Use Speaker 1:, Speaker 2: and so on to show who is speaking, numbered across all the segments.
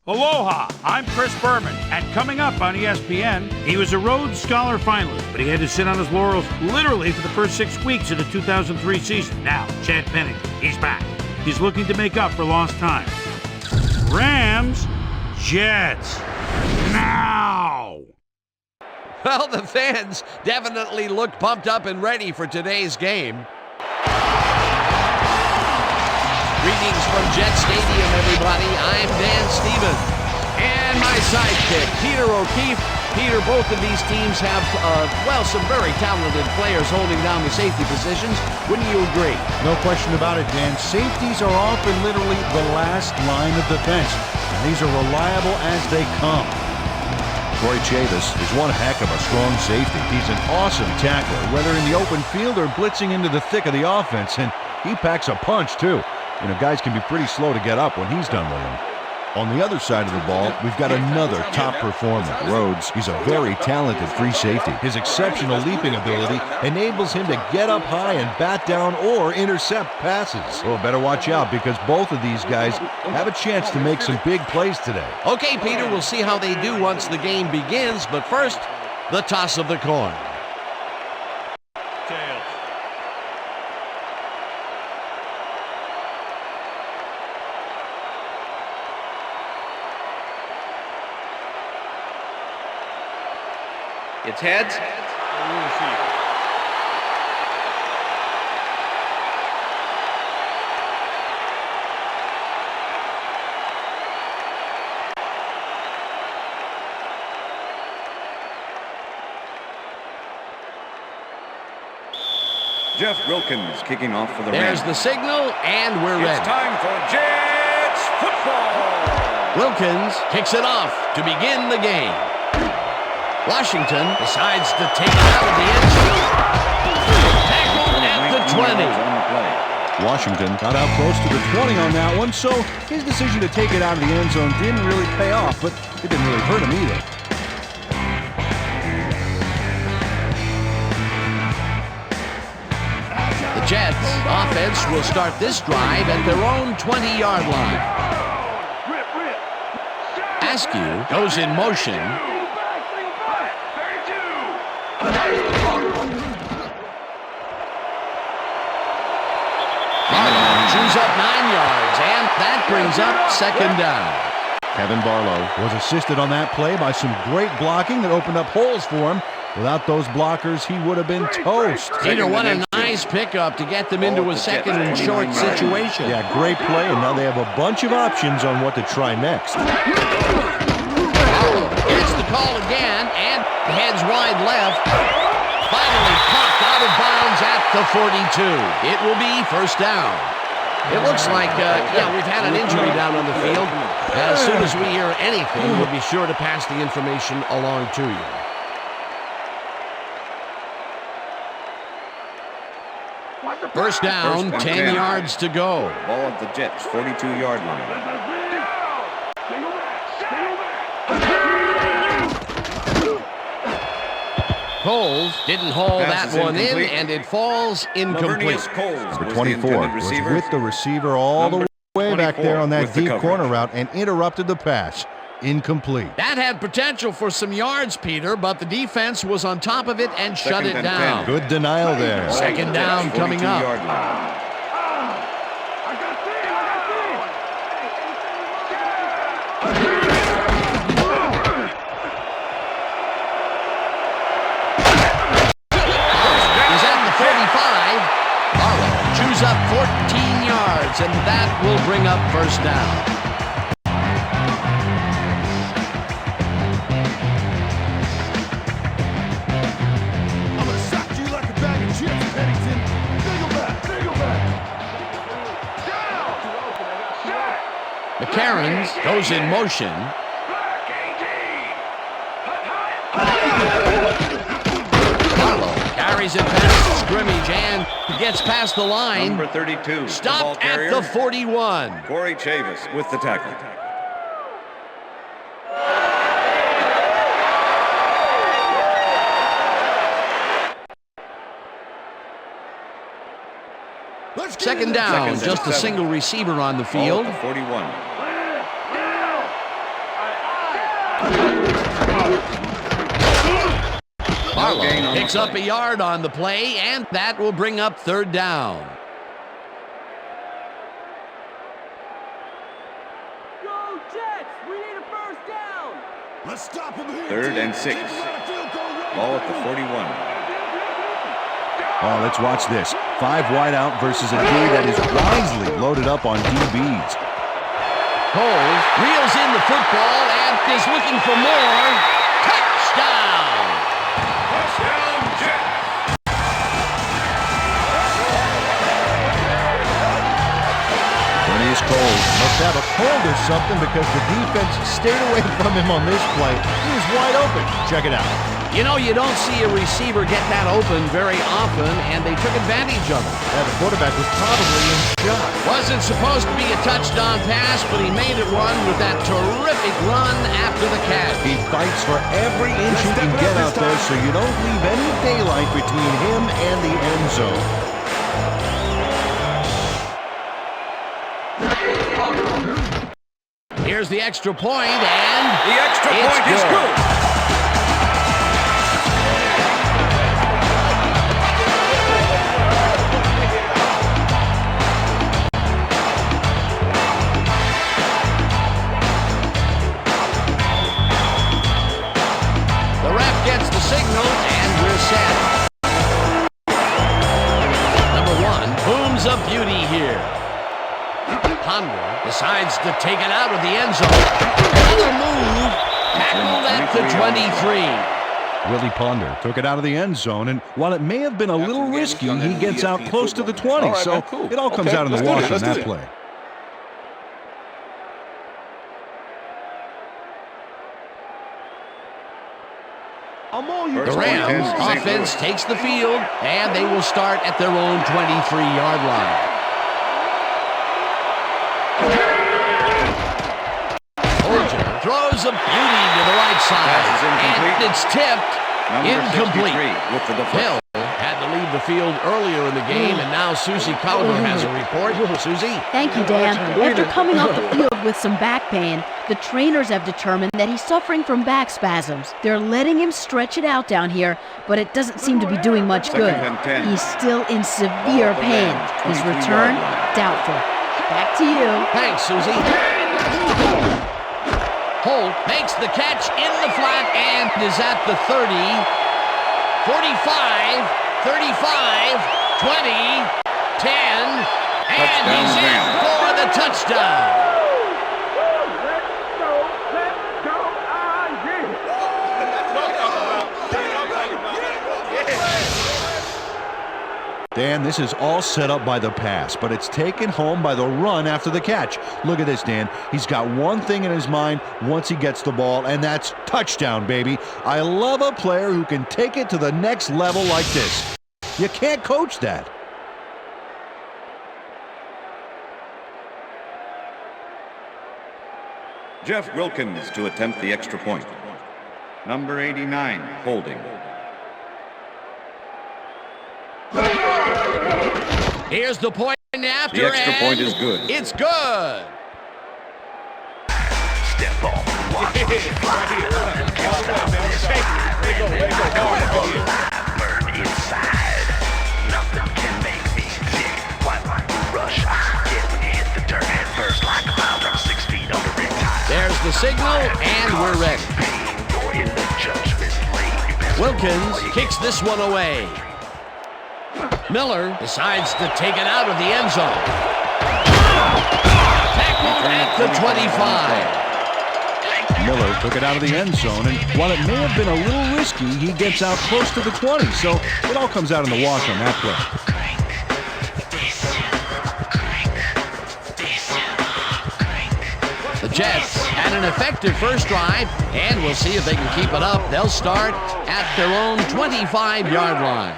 Speaker 1: Aloha, I'm Chris Berman, and coming up on ESPN, he was a Rhodes Scholar finalist, but he had to sit on his laurels literally for the first 6 weeks of the 2003 season. Now, Chad Pennington, he's back. He's looking to make up for lost time. Rams, Jets, now!
Speaker 2: Well, the fans definitely looked pumped up and ready for today's game. Greetings from Jet Stadium, everybody. I'm Dan Stevens. And my sidekick, Peter O'Keefe. Peter, both of these teams have, some very talented players holding down the safety positions. Wouldn't you agree?
Speaker 3: No question about it, Dan. Safeties are often literally the last line of defense. And these are reliable as they come. Corey Chavis is one heck of a strong safety. He's an awesome tackler, whether in the open field or blitzing into the thick of the offense. And he packs a punch, too. You know, guys can be pretty slow to get up when he's done with them. On the other side of the ball, we've got another top performer, Rhodes. He's a very talented free safety. His exceptional leaping ability enables him to get up high and bat down or intercept passes. Well, better watch out because both of these guys have a chance to make some big plays today.
Speaker 2: Okay, Peter, we'll see how they do once the game begins, but first, the toss of the coin.
Speaker 4: It's heads.
Speaker 5: Jeff Wilkins kicking off for the
Speaker 2: There's
Speaker 5: Rams.
Speaker 2: the signal, and we're ready.
Speaker 5: It's time for Jets football.
Speaker 2: Wilkins kicks it off to begin the game. Washington decides to take it out of the end zone. Tackled at the 20.
Speaker 3: Washington got out close to the 20 on that one, so his decision to take it out of the end zone didn't really pay off, but it didn't really hurt him either.
Speaker 2: The Jets offense will start this drive at their own 20-yard line. Askew goes in motion. Chews up 9 yards, and that brings up second down.
Speaker 3: Kevin Barlow was assisted on that play by some great blocking that opened up holes for him. Without those blockers, he would have been toast.
Speaker 2: Peter, what a nice pickup to get them into a second and short situation.
Speaker 3: Yeah, great play, and now they have a bunch of options on what to try next.
Speaker 2: Here's the call again, and heads wide left. Finally popped out of bounds at the 42. It will be first down. It looks like, we've had an injury down on the field. As soon as we hear anything, we'll be sure to pass the information along to you. First down, 10 yards to go.
Speaker 5: Ball at the Jets 42-yard line.
Speaker 2: Coles didn't haul that one in, and it falls incomplete.
Speaker 3: Number 24 was with the receiver all the way back there on that deep corner route and interrupted the pass. Incomplete.
Speaker 2: That had potential for some yards, Peter, but the defense was on top of it and shut it down.
Speaker 3: Good denial there.
Speaker 2: Second down coming up. He's at the 45. Barlow chews up 14 yards, and that will bring up first down. Cairns goes in motion. Barlow carries it past scrimmage and gets past the line.
Speaker 5: Number 32.
Speaker 2: Stopped at the 41.
Speaker 5: Corey Chavis with the tackle.
Speaker 2: Second down, just a single receiver on the field.
Speaker 5: 41.
Speaker 2: Buffalo picks up a yard on the play, and that will bring up third down.
Speaker 4: Go Jets! We need a first down!
Speaker 5: Let's stop him here.
Speaker 6: 3rd and 6. Ball at the 41.
Speaker 3: Oh, let's watch this. 5 wide out versus a D that is wisely loaded up on DBs.
Speaker 2: Cole reels in the football and is looking for more. Touchdown!
Speaker 5: Touchdown, Jets!
Speaker 3: Bernice Cole must have a cold or something because the defense stayed away from him on this play. He was wide open. Check it out.
Speaker 2: You know, you don't see a receiver get that open very often, and they took advantage of it.
Speaker 3: Yeah, the quarterback was probably in shock.
Speaker 2: Wasn't supposed to be a touchdown pass, but he made it one with that terrific run after the catch.
Speaker 3: He fights for every inch he can get out there so you don't leave any daylight between him and the end zone.
Speaker 2: Here's the extra point, and
Speaker 5: The extra point is good.
Speaker 2: the ref gets the signal, and we're set. Number 1 booms a beauty here. Ponder decides to take it out of the end zone. Another move, tackled at the 23.
Speaker 3: Willie Ponder took it out of the end zone, and while it may have been a little risky, he gets out close to the 20, so it all comes out in the wash on that play.
Speaker 2: The Rams offense takes the field, and they will start at their own 23-yard line. Bolger throws a beauty to the right side, and it's tipped. Incomplete.
Speaker 6: With the
Speaker 2: Hill had to leave the field earlier in the game, and now Susie Culliver has a report. Susie?
Speaker 7: Thank you, Dan. After coming off the field with some back pain, the trainers have determined that he's suffering from back spasms. They're letting him stretch it out down here, but it doesn't seem to be doing much good. He's still in severe pain. His return, doubtful. Back to you.
Speaker 2: Thanks, Susie. Holt makes the catch in the flat and is at the 30, 45, 35, 20, 10, and he's in for the touchdown.
Speaker 3: Dan, this is all set up by the pass, but it's taken home by the run after the catch. Look at this, Dan. He's got one thing in his mind once he gets the ball, and that's touchdown, baby. I love a player who can take it to the next level like this. You can't coach that.
Speaker 6: Jeff Wilkins to attempt the extra point. Number 89, holding.
Speaker 2: Here's the point after,
Speaker 6: The extra
Speaker 2: and
Speaker 6: point is good.
Speaker 2: It's good.
Speaker 8: Step on, watch me fly. Burn inside. Nothing can make me tick. Quite like the rush I get when you hit the dirt head first like a mound. I'm 6 feet under red tide.
Speaker 2: There's the signal, and we're ready.
Speaker 8: In the judgment lane.
Speaker 2: Wilkins kicks this one away. Miller decides to take it out of the end zone. Tackled at the 25.
Speaker 3: Miller took it out of the end zone, and while it may have been a little risky, he gets out close to the 20, so it all comes out in the wash on that play.
Speaker 2: The Jets had an effective first drive, and we'll see if they can keep it up. They'll start at their own 25-yard line.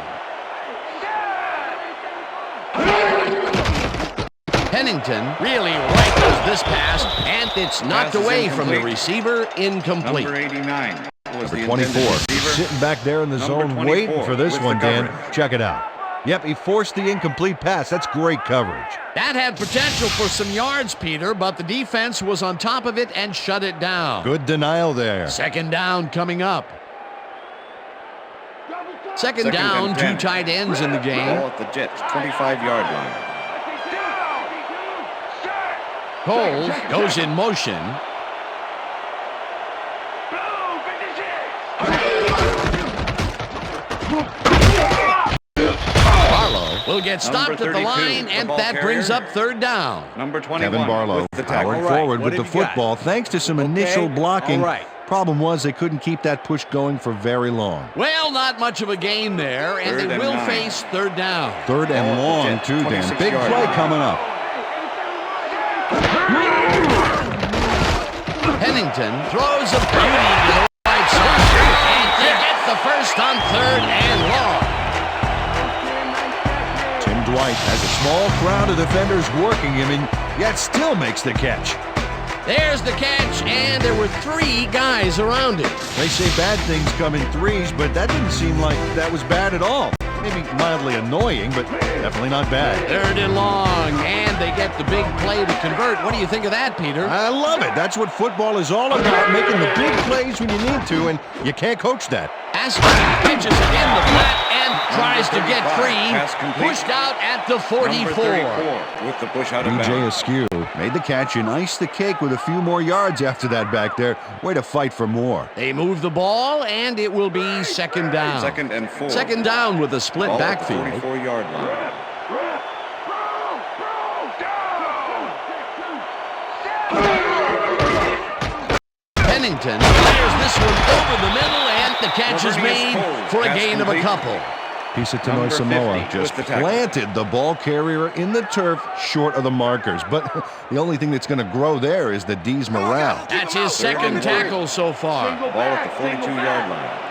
Speaker 2: Pennington really rifles this pass, and it's knocked
Speaker 6: Pass is
Speaker 2: away from the
Speaker 6: incomplete.
Speaker 2: receiver, incomplete.
Speaker 6: Number 89 was the
Speaker 3: Number 24,
Speaker 6: intended receiver.
Speaker 3: sitting back there in the
Speaker 6: Number
Speaker 3: zone
Speaker 6: 24
Speaker 3: waiting for this
Speaker 6: with
Speaker 3: one,
Speaker 6: the
Speaker 3: Dan.
Speaker 6: coverage.
Speaker 3: Check it out. Yep, he forced the incomplete pass. That's great coverage.
Speaker 2: That had potential for some yards, Peter, but the defense was on top of it and shut it down.
Speaker 3: Good denial there.
Speaker 2: Second down coming up. Second down,
Speaker 6: and
Speaker 2: 2
Speaker 6: 10.
Speaker 2: tight ends in the game.
Speaker 6: Ball at the Jets' 25-yard line.
Speaker 2: Cole goes in motion. Barlow will get stopped at the
Speaker 6: 32,
Speaker 2: line, and
Speaker 6: ball
Speaker 2: that brings
Speaker 6: carrier.
Speaker 2: up third down.
Speaker 6: Number 21.
Speaker 3: Kevin Barlow
Speaker 6: with the tackle.
Speaker 3: powered
Speaker 5: All right,
Speaker 3: forward
Speaker 5: what
Speaker 3: with the
Speaker 5: have you got?
Speaker 3: football thanks to some initial blocking.
Speaker 5: all right.
Speaker 3: Problem was they couldn't keep that push going for very long.
Speaker 2: Well, not much of a gain there, and
Speaker 6: Third
Speaker 2: they
Speaker 6: and
Speaker 2: will
Speaker 6: 9.
Speaker 2: face third down.
Speaker 3: Third and
Speaker 6: Ball at the
Speaker 3: long,
Speaker 6: Jets'
Speaker 3: too, Dan.
Speaker 6: 26
Speaker 3: Big
Speaker 6: yard
Speaker 3: play
Speaker 6: line.
Speaker 3: coming up.
Speaker 2: Pennington throws a beauty to the right side, and they get the first on third and long.
Speaker 3: Tim Dwight has a small crowd of defenders working him and yet still makes the catch.
Speaker 2: There's the catch, and there were 3 guys around it.
Speaker 3: They say bad things come in threes, but that didn't seem like that was bad at all. Maybe mildly annoying, but definitely not bad.
Speaker 2: Third and long, and they get the big play to convert. What do you think of that, Peter?
Speaker 3: I love it. That's what football is all about, making the big plays when you need to, and you can't coach that.
Speaker 2: Aston pitches it in the flat and tries to get
Speaker 6: 35,
Speaker 2: free.
Speaker 6: pass complete.
Speaker 2: Pushed out at the 44.
Speaker 6: Number 34 with the push out of
Speaker 3: DJ
Speaker 6: bounds.
Speaker 3: Askew made the catch and iced the cake with a few more yards after that back there. Way to fight for more.
Speaker 2: They move the ball, and it will be second down.
Speaker 6: Second and 4.
Speaker 2: Second down with a split
Speaker 6: Ball at the
Speaker 2: backfield.
Speaker 6: 44-yard line.
Speaker 2: Pennington fires this one over the middle, and the catch is made for a
Speaker 6: Pass
Speaker 2: gain of a
Speaker 6: complete.
Speaker 2: couple.
Speaker 3: Pisa
Speaker 6: Number
Speaker 3: Samoa
Speaker 6: 50
Speaker 3: just
Speaker 6: with the tackle.
Speaker 3: planted the ball carrier in the turf short of the markers. But the only thing that's going to grow there is the D's morale.
Speaker 2: That's his second tackle so far.
Speaker 6: Ball at the 42-yard line.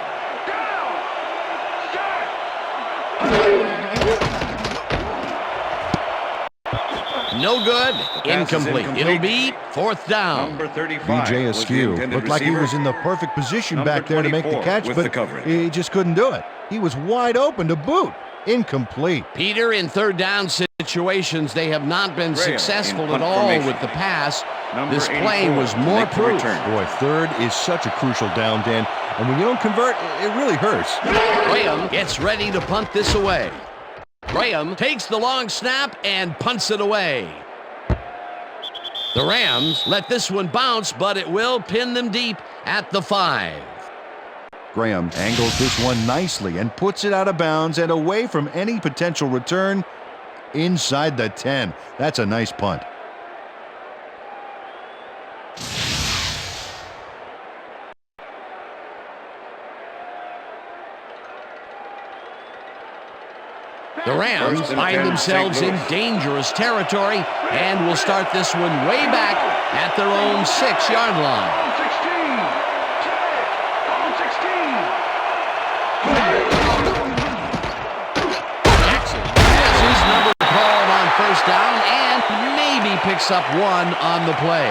Speaker 2: No good.
Speaker 6: pass is
Speaker 2: Incomplete.
Speaker 6: incomplete.
Speaker 2: It'll be fourth down.
Speaker 6: Number 35.
Speaker 3: DJ
Speaker 6: was the
Speaker 3: Askew
Speaker 6: intended
Speaker 3: looked like he
Speaker 6: receiver.
Speaker 3: was in the perfect position
Speaker 6: Number
Speaker 3: back there to make the
Speaker 6: 24
Speaker 3: catch,
Speaker 6: with the
Speaker 3: but
Speaker 6: coverage.
Speaker 3: he just couldn't do it. He was wide open to boot. Incomplete.
Speaker 2: Peter, in third down situations, they have not been
Speaker 6: Graham
Speaker 2: successful
Speaker 6: in
Speaker 2: at
Speaker 6: punt
Speaker 2: all
Speaker 6: formation.
Speaker 2: with the pass.
Speaker 6: Number
Speaker 2: This play
Speaker 6: 84
Speaker 2: was
Speaker 6: to
Speaker 2: more
Speaker 6: make the
Speaker 2: proof.
Speaker 6: return.
Speaker 3: Boy, third is such a crucial down, Dan. And when you don't convert, it really hurts.
Speaker 2: Graham gets ready to punt this away. Graham takes the long snap and punts it away. The Rams let this one bounce, but it will pin them deep at the 5.
Speaker 3: Graham angles this one nicely and puts it out of bounds and away from any potential return inside the 10. That's a nice punt.
Speaker 2: The Rams
Speaker 6: First and
Speaker 2: find
Speaker 6: 10,
Speaker 2: themselves
Speaker 6: St.
Speaker 2: in
Speaker 6: Louis.
Speaker 2: dangerous territory and will start this one way back at their own 6-yard line. Jackson has his number called on first down and maybe picks up one on the play.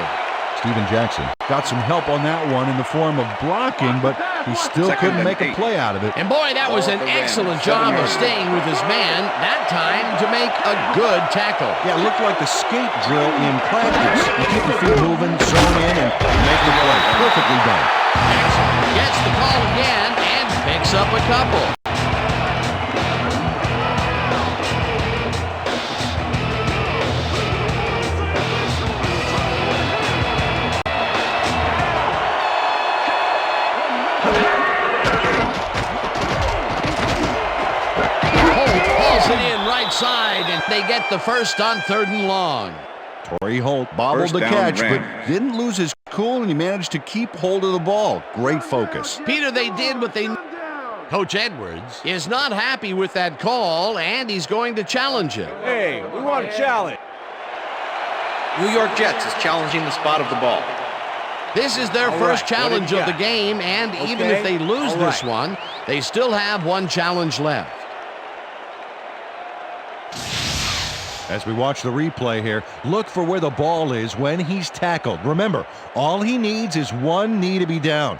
Speaker 3: Steven Jackson got some help on that one in the form of blocking, but he still
Speaker 6: Second
Speaker 3: couldn't
Speaker 6: and
Speaker 3: make a
Speaker 6: 8.
Speaker 3: play out of it.
Speaker 2: And boy, that was an
Speaker 6: Ball at the Rams,
Speaker 2: excellent
Speaker 6: 7
Speaker 2: job of
Speaker 6: yards.
Speaker 2: staying with his man, that time to make a good tackle.
Speaker 3: Yeah, it looked like the skate drill in practice. You keep your feet moving, zone in, and make the play. Perfectly done.
Speaker 2: Jackson gets the call again and picks up a couple. Holt hauls it in right side, and they get the first on third and long.
Speaker 3: Torrey Holt bobbled
Speaker 6: First
Speaker 3: the
Speaker 6: down,
Speaker 3: catch, but
Speaker 6: Rams.
Speaker 3: didn't lose his cool, and he managed to keep hold of the ball. Great focus.
Speaker 2: Peter, they did what they... Coach Edwards is not happy with that call, and he's going to challenge it.
Speaker 5: Hey, we want a challenge.
Speaker 9: New York Jets is challenging the spot of the ball.
Speaker 2: This is their
Speaker 5: All
Speaker 2: first
Speaker 5: right,
Speaker 2: challenge
Speaker 5: what
Speaker 2: of
Speaker 5: do
Speaker 2: the
Speaker 5: you got?
Speaker 2: game, and even
Speaker 5: Okay,
Speaker 2: if they lose
Speaker 5: all
Speaker 2: this
Speaker 5: right.
Speaker 2: one, they still have one challenge left.
Speaker 3: As we watch the replay here, look for where the ball is when he's tackled. Remember, all he needs is one knee to be down.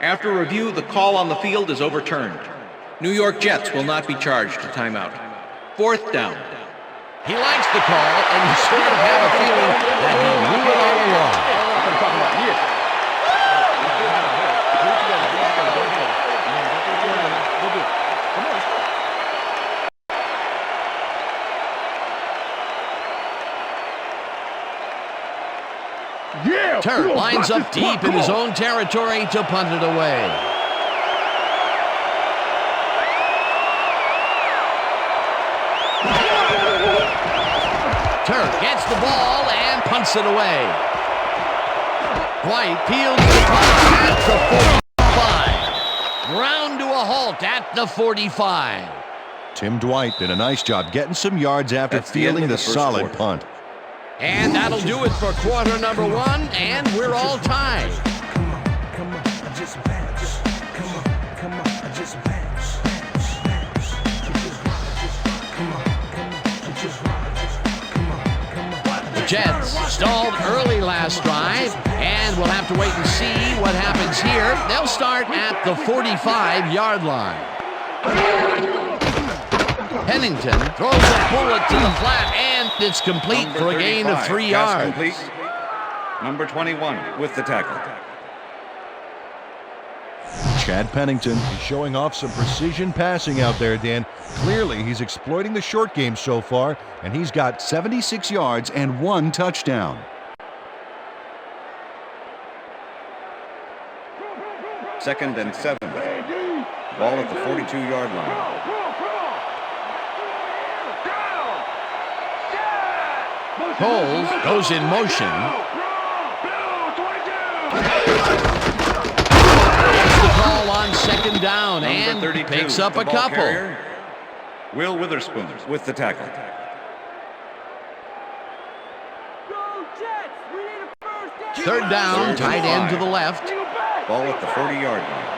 Speaker 9: After review, the call on the field is overturned. New York Jets will not be charged a timeout. Fourth down.
Speaker 2: He likes the call, and you sort of have a feeling that he knew it all along. Turk lines up deep in his own territory to punt it away. Turk gets the ball and punts it away. White peels the punt at the 45. Ground to a halt at the 45.
Speaker 3: Tim Dwight did a nice job getting some yards after fielding the solid punt.
Speaker 2: And that'll do it for quarter number 1, and we're all tied.
Speaker 8: Come on, I just pass. Come on, I just pass.
Speaker 2: The Jets stalled early last drive, and we'll have to wait and see what happens here. They'll start at the 45-yard line. Pennington throws a bullet to the flat, and it's complete for a gain of 3 yards.
Speaker 6: Complete. Number 21 with the tackle.
Speaker 3: Chad Pennington is showing off some precision passing out there, Dan. Clearly, he's exploiting the short game so far, and he's got 76 yards and 1 touchdown.
Speaker 6: Second and 7. Ball at the 42-yard line.
Speaker 2: Coles goes in motion. Gets the call on second down and picks up a couple.
Speaker 6: Carrier. Will Witherspoon with the tackle.
Speaker 4: Go Jets! We need a first down!
Speaker 2: Third down, tight end to the left.
Speaker 6: Ball at the 40-yard line.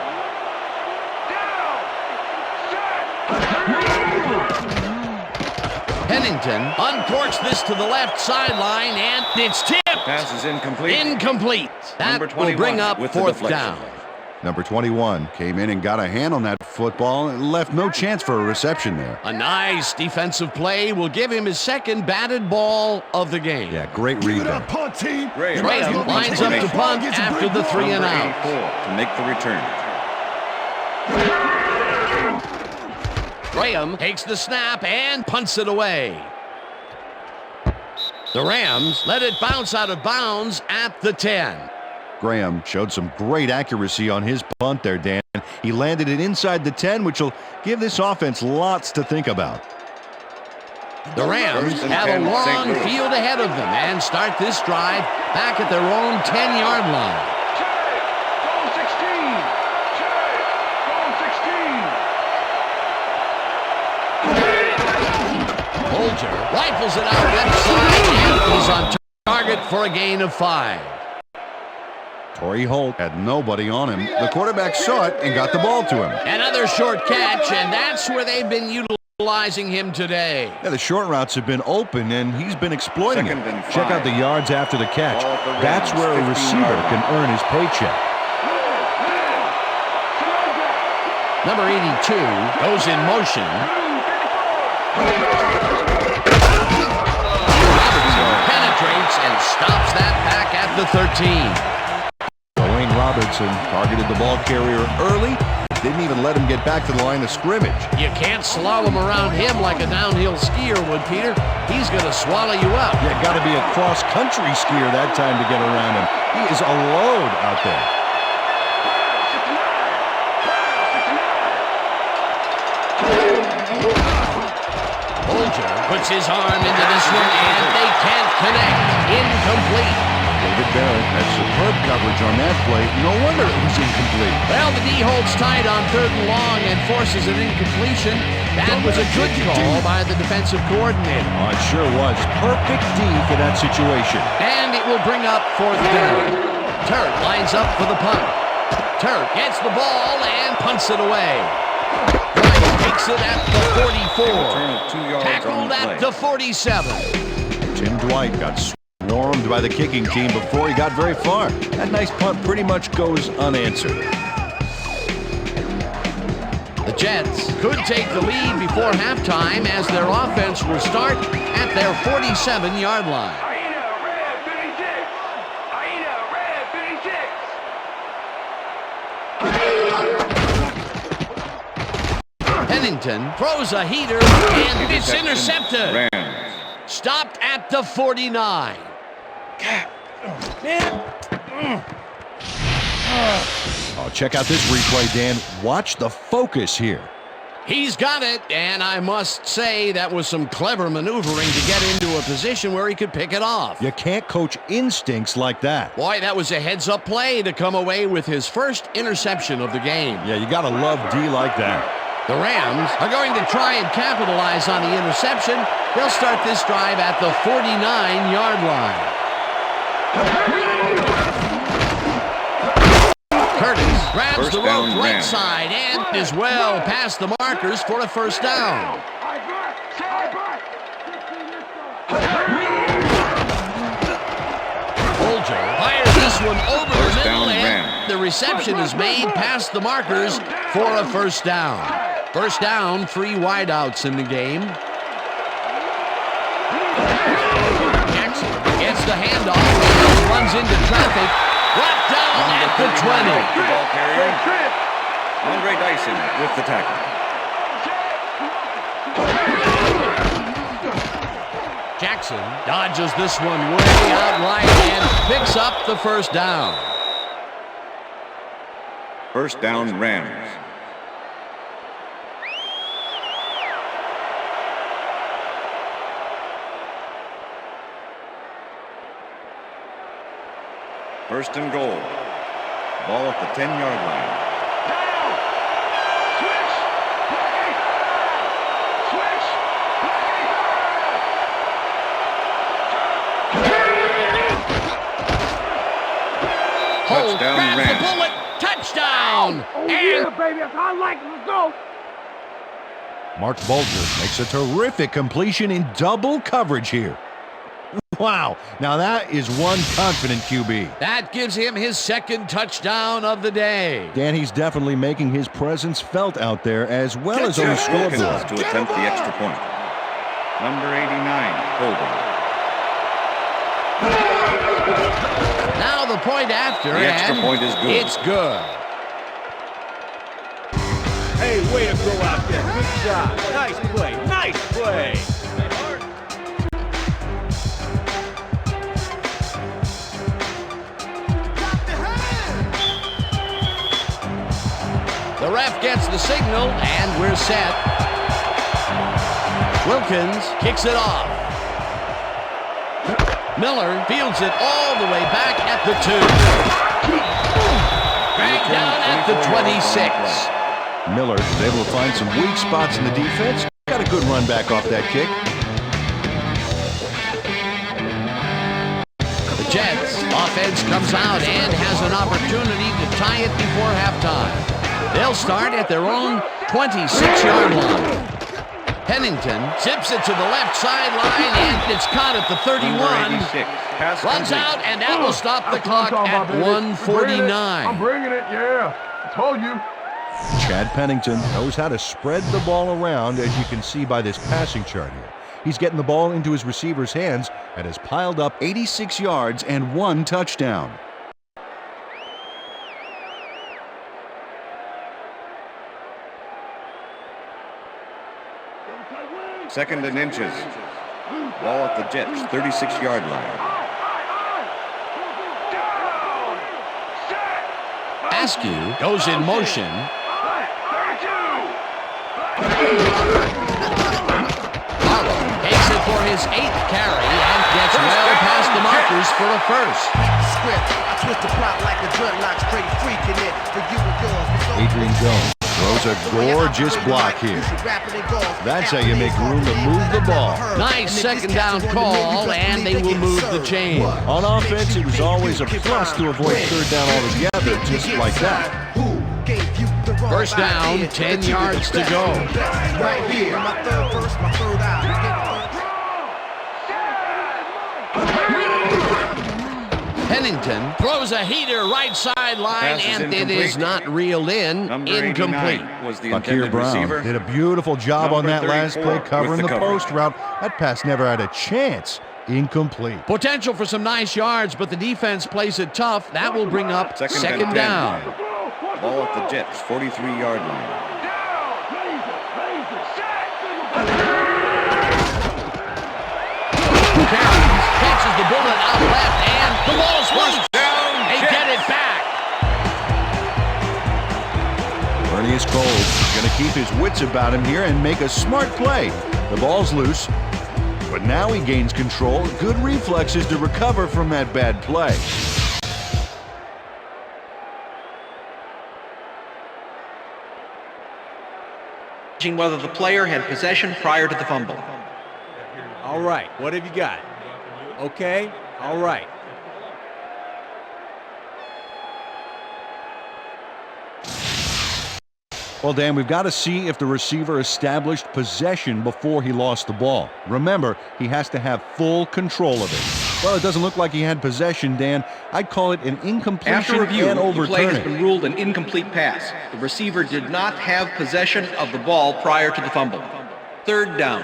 Speaker 2: Pennington uncorks this to the left sideline, and it's tipped.
Speaker 6: Pass is incomplete.
Speaker 2: Incomplete. That will bring up fourth down.
Speaker 3: Number 21 came in and got a hand on that football and left no chance for a reception there.
Speaker 2: A nice defensive play will give him his second batted ball of the game.
Speaker 3: Yeah, great read there.
Speaker 2: Graham lines up to punt after the 3 and out.
Speaker 6: To make the return.
Speaker 2: Graham takes the snap and punts it away. The Rams let it bounce out of bounds at the 10.
Speaker 3: Graham showed some great accuracy on his punt there, Dan. He landed it inside the 10, which will give this offense lots to think about.
Speaker 2: The Rams have a long field ahead of them and start this drive back at their own 10-yard line. Bolger rifles it out left side, and he's on target for a gain of 5.
Speaker 3: Torrey Holt had nobody on him. The quarterback saw it and got the ball to him.
Speaker 2: Another short catch, and that's where they've been utilizing him today.
Speaker 3: Yeah, the short routes have been open, and he's been exploiting it. Check out the yards after the catch. That's where a receiver can earn his paycheck.
Speaker 2: Number 82 goes in motion. Penetrates and stops that back at the 13.
Speaker 3: Dwayne Robertson targeted the ball carrier early. Didn't even let him get back to the line of scrimmage.
Speaker 2: You can't slalom around him like a downhill skier would, Peter. He's going to swallow you up.
Speaker 3: Yeah, got to be a cross-country skier that time to get around him. He is a load out there.
Speaker 2: Bolger puts his arm into this one, and they can't connect. Incomplete.
Speaker 3: David Barrett had superb coverage on that play. No wonder it was incomplete.
Speaker 2: Well, the D holds tight on 3rd and long and forces an incompletion. That was a good call by the defensive coordinator.
Speaker 3: Oh, it sure was. Perfect D for that situation.
Speaker 2: And it will bring up 4th down. Turk lines up for the punt. Turk gets the ball and punts it away. White takes it at the 44. Tackled at the 47.
Speaker 3: Tim Dwight got swarmed by the kicking team before he got very far. That nice punt pretty much goes unanswered.
Speaker 2: The Jets could take the lead before halftime as their offense will start at their 47-yard line. Pennington throws a heater, and it's intercepted. Stopped at the 49.
Speaker 3: Oh, check out this replay, Dan. Watch the focus here.
Speaker 2: He's got it, and I must say that was some clever maneuvering to get into a position where he could pick it off.
Speaker 3: You can't coach instincts like that.
Speaker 2: Boy, that was a heads-up play to come away with his first interception of the game.
Speaker 3: Yeah, you got to love D like that.
Speaker 2: The Rams are going to try and capitalize on the interception. They'll start this drive at the 49-yard line. Curtis grabs the rope right side and is well past the markers for a first down. Bolger fires this one over the middle, and the reception is made past the markers for a first down. First down, 3 wideouts in the game. Jackson gets the handoff and runs into traffic. Brought down at the 20.
Speaker 6: Ball carrier. Andre Dyson with the tackle.
Speaker 2: Jackson dodges this one way out right and picks up the first down.
Speaker 6: First down, Rams. First and goal. Ball at the 10-yard line.
Speaker 2: Holt grabs the bullet. Touchdown.
Speaker 4: Oh, yeah, baby. That's how I like it. Let's go.
Speaker 3: Mark Bolger makes a terrific completion in double coverage here. Wow, now that is one confident QB.
Speaker 2: That gives him his second touchdown of the day.
Speaker 3: Dan, he's definitely making his presence felt out there as well as on the scoreboard.
Speaker 6: To attempt the extra point. Number 89, holding.
Speaker 2: Now the point after,
Speaker 6: The extra
Speaker 2: and
Speaker 6: point is good.
Speaker 2: It's good.
Speaker 5: Hey, way to go out there. Good job. Nice play. Nice play.
Speaker 2: The ref gets the signal, and we're set. Wilkins kicks it off. Miller fields it all the way back at the 2. Dragged down at the 26.
Speaker 3: Miller is able to find some weak spots in the defense. Got a good run back off that kick.
Speaker 2: The Jets offense comes out and has an opportunity to tie it before halftime. They'll start at their own 26-yard line. Pennington zips it to the left sideline, and it's caught at the 31. Runs out, and that will stop the clock at 1:49.
Speaker 4: I'm bringing it, yeah. I told you.
Speaker 3: Chad Pennington knows how to spread the ball around, as you can see by this passing chart here. He's getting the ball into his receiver's hands and has piled up 86 yards and 1 touchdown.
Speaker 6: Second and inches. Ball at the Jets, 36-yard line.
Speaker 2: Askew goes in motion. Harlow takes it for his 8th carry and gets well past the markers for a first.
Speaker 3: Adrian Jones throws a gorgeous block here. That's how you make room to move the ball.
Speaker 2: Nice second down call, and they will move the chain.
Speaker 3: On offense, it was always a plus to avoid third down altogether, just like that.
Speaker 2: First down, 10 yards to go.
Speaker 4: Right here, my third verse, my third out.
Speaker 2: Pennington throws a heater right sideline, and it is not reeled in.
Speaker 6: Number
Speaker 2: Incomplete.
Speaker 6: 89 was the
Speaker 3: Akir
Speaker 6: intended
Speaker 3: Brown
Speaker 6: receiver.
Speaker 3: did a beautiful job on
Speaker 6: Number
Speaker 3: that last
Speaker 6: 34
Speaker 3: play covering
Speaker 6: with
Speaker 3: the
Speaker 6: the coverage.
Speaker 3: post route. That pass never had a chance. Incomplete.
Speaker 2: Potential for some nice yards, but the defense plays it tough. That will bring up second
Speaker 6: and 10.
Speaker 2: down.
Speaker 6: Ball at the Jets' 43-yard line.
Speaker 2: Carries, catches the bullet out left, and the ball's loose. They get it back.
Speaker 3: Bernius Cole going to keep his wits about him here and make a smart play. The ball's loose, but now he gains control. Good reflexes to recover from that bad play.
Speaker 9: Whether the player had possession prior to the fumble.
Speaker 5: All right, what have you got? Okay, all right.
Speaker 3: Well, Dan, we've got to see if the receiver established possession before he lost the ball. Remember, he has to have full control of it. Well, it doesn't look like he had possession, Dan. I'd call it an incompletion
Speaker 9: After review,
Speaker 3: and
Speaker 9: the play has
Speaker 3: overturning.
Speaker 9: been ruled an incomplete pass. The receiver did not have possession of the ball prior to the fumble. Third down.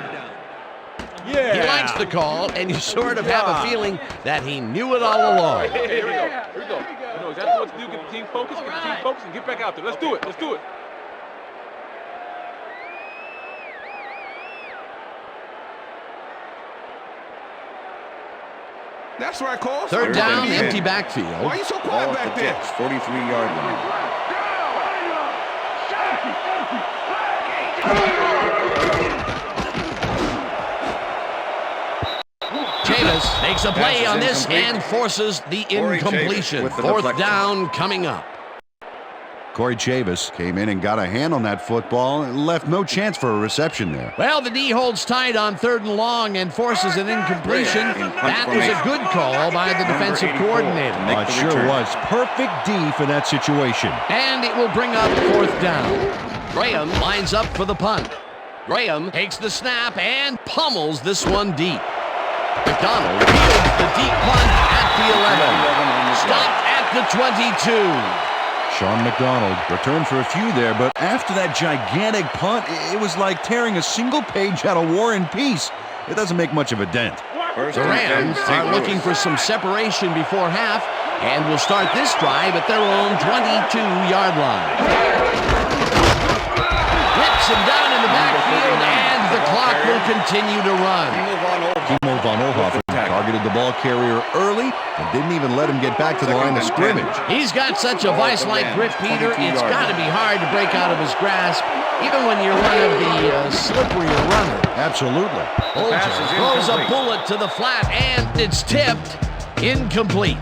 Speaker 5: Yeah.
Speaker 2: He likes the call, and you sort of have a feeling that he knew it all along.
Speaker 10: Here we go. Here we go. You know exactly what to do. Get the team focused. Get the team focused, and get back out there. Let's do it. Let's do it.
Speaker 11: That's right, Cole.
Speaker 2: Third down,
Speaker 6: and 10.
Speaker 2: empty backfield.
Speaker 11: Why are you so
Speaker 6: Ball
Speaker 11: quiet
Speaker 6: at
Speaker 11: back
Speaker 6: the
Speaker 11: there?
Speaker 6: Jets' 43-yard line.
Speaker 2: Chavis makes a play
Speaker 6: Pass is
Speaker 2: on this
Speaker 6: incomplete.
Speaker 2: and forces the
Speaker 6: Corey Chavis
Speaker 2: incompletion.
Speaker 6: with the
Speaker 2: Fourth
Speaker 6: deflection.
Speaker 2: down coming up.
Speaker 3: Corey Chavis came in and got a hand on that football and left no chance for a reception there.
Speaker 2: Well, the D holds tight on third and long and forces an incompletion. That was a good call by the defensive coordinator.
Speaker 3: Oh, it sure was. Perfect D for that situation.
Speaker 2: And it will bring up fourth down. Graham lines up for the punt. Graham takes the snap and pummels this one deep. McDonald fields the deep punt at the 11. Stopped at the 22.
Speaker 3: Sean McDonald returned for a few there, but after that gigantic punt, it was like tearing a single page out of War and Peace. It doesn't make much of a dent.
Speaker 6: First
Speaker 2: The
Speaker 6: and 10,
Speaker 2: Rams
Speaker 6: St.
Speaker 2: are
Speaker 6: Louis.
Speaker 2: looking for some separation before half and will start this drive at their own 22-yard line. Whips him down in the backfield, and the clock will continue to run.
Speaker 3: Timo von Oelhoffen targeted the ball carrier early and didn't even let him get back to the line of scrimmage.
Speaker 2: He's got such a vice-like grip, Peter. It's got to be hard to break out of his grasp, even when you're one of the slipperier runners.
Speaker 3: Absolutely.
Speaker 2: Bolger
Speaker 6: pass is
Speaker 2: throws a
Speaker 6: incomplete.
Speaker 2: bullet to the flat, and it's tipped. Incomplete.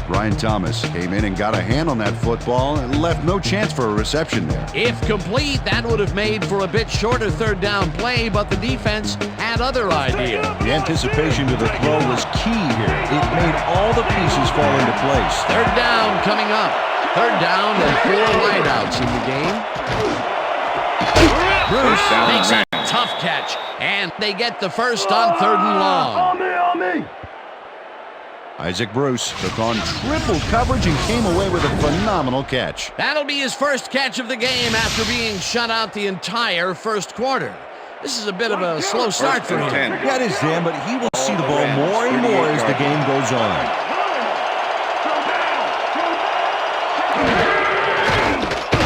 Speaker 3: Ryan Thomas came in and got a hand on that football and left no chance for a reception there.
Speaker 2: If complete, that would have made for a bit shorter third down play, but the defense had other ideas.
Speaker 3: The anticipation to the throw was key here. It made all the pieces fall into place.
Speaker 2: Third down coming up. Third down and 4 wideouts in the game. Bruce makes a tough catch, and they get the first on third and long.
Speaker 3: Isaac Bruce took on triple coverage and came away with a phenomenal catch.
Speaker 2: That'll be his first catch of the game after being shut out the entire first quarter. This is a bit of a slow start for him.
Speaker 3: Yeah, it is, Dan, but he will see the ball more and more as the game goes on.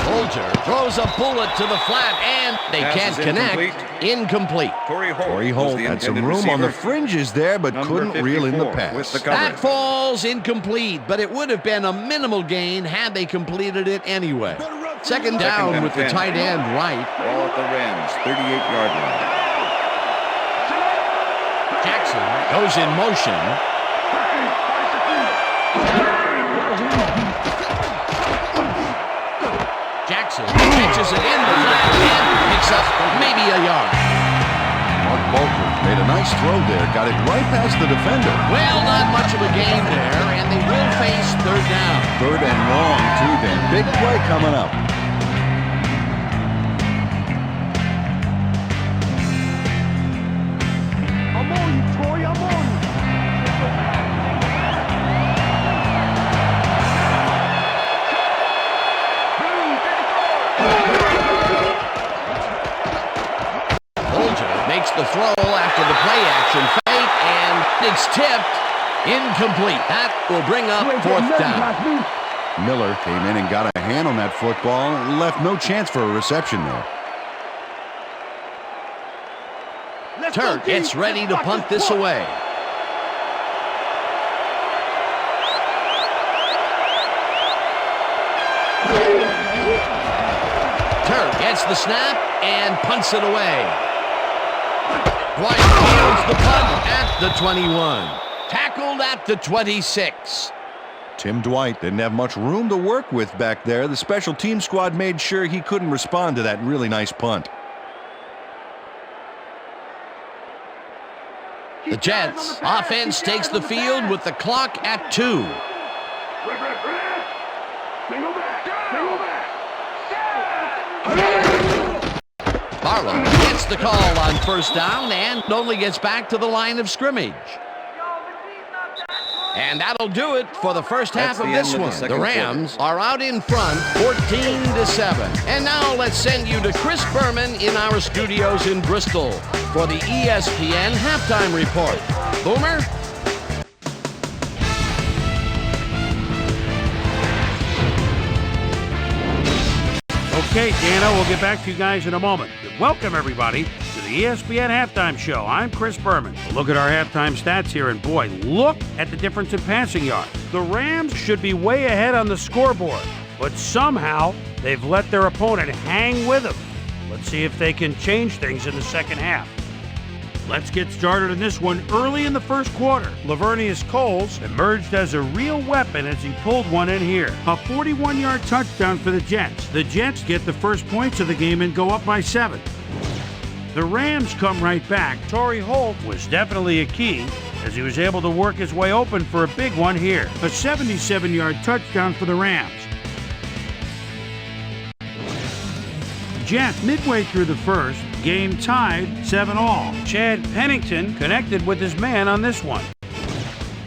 Speaker 2: Bolger throws a bullet to the flat, and they
Speaker 6: Pass
Speaker 2: can't
Speaker 6: is
Speaker 2: connect. Incomplete.
Speaker 3: Corey Holt had some room on the fringes there, but couldn't reel in the pass.
Speaker 2: That falls incomplete, but it would have been a minimal gain had they completed it anyway. Second down with the tight end right.
Speaker 6: Ball at the Rams' 38-yard line.
Speaker 2: Jackson goes in motion. Jackson catches it in the flat and picks up maybe a yard.
Speaker 3: Mark Bolger made a nice throw there, got it right past the defender.
Speaker 2: Well, not much of a gain there, and they will face third down.
Speaker 3: Third and long, too, Dan. Big play coming up.
Speaker 4: I'm on you, Troy. I'm on you.
Speaker 2: fakes the throw after the play action fake, and it's tipped. Incomplete. That will bring up fourth down.
Speaker 3: Miller came in and got a hand on that football and left no chance for a reception there.
Speaker 2: Turk gets ready to punt this away. Turk gets the snap and punts it away. White fields the punt at the 21. Tackled at the 26.
Speaker 3: Tim Dwight didn't have much room to work with back there. The special team squad made sure he couldn't respond to that really nice punt.
Speaker 2: The Jets offense takes the field with the clock at 2. Barlow gets the call on first down and only gets back to the line of scrimmage. And that'll do it for the first half of this one. The Rams are out in front, 14-7. And now let's send you to Chris Berman in our studios in Bristol for the ESPN halftime report. Boomer?
Speaker 1: Okay, Dano, we'll get back to you guys in a moment. Welcome, everybody, to the ESPN Halftime Show. I'm Chris Berman. We'll look at our halftime stats here, and boy, look at the difference in passing yards. The Rams should be way ahead on the scoreboard, but somehow they've let their opponent hang with them. Let's see if they can change things in the second half. Let's get started in this one early in the first quarter. Lavernius Coles emerged as a real weapon as he pulled one in here. A 41-yard touchdown for the Jets. The Jets get the first points of the game and go up by 7. The Rams come right back. Torrey Holt was definitely a key as he was able to work his way open for a big one here. A 77-yard touchdown for the Rams. Jets midway through the first, game tied 7-all. Chad Pennington connected with his man on this one.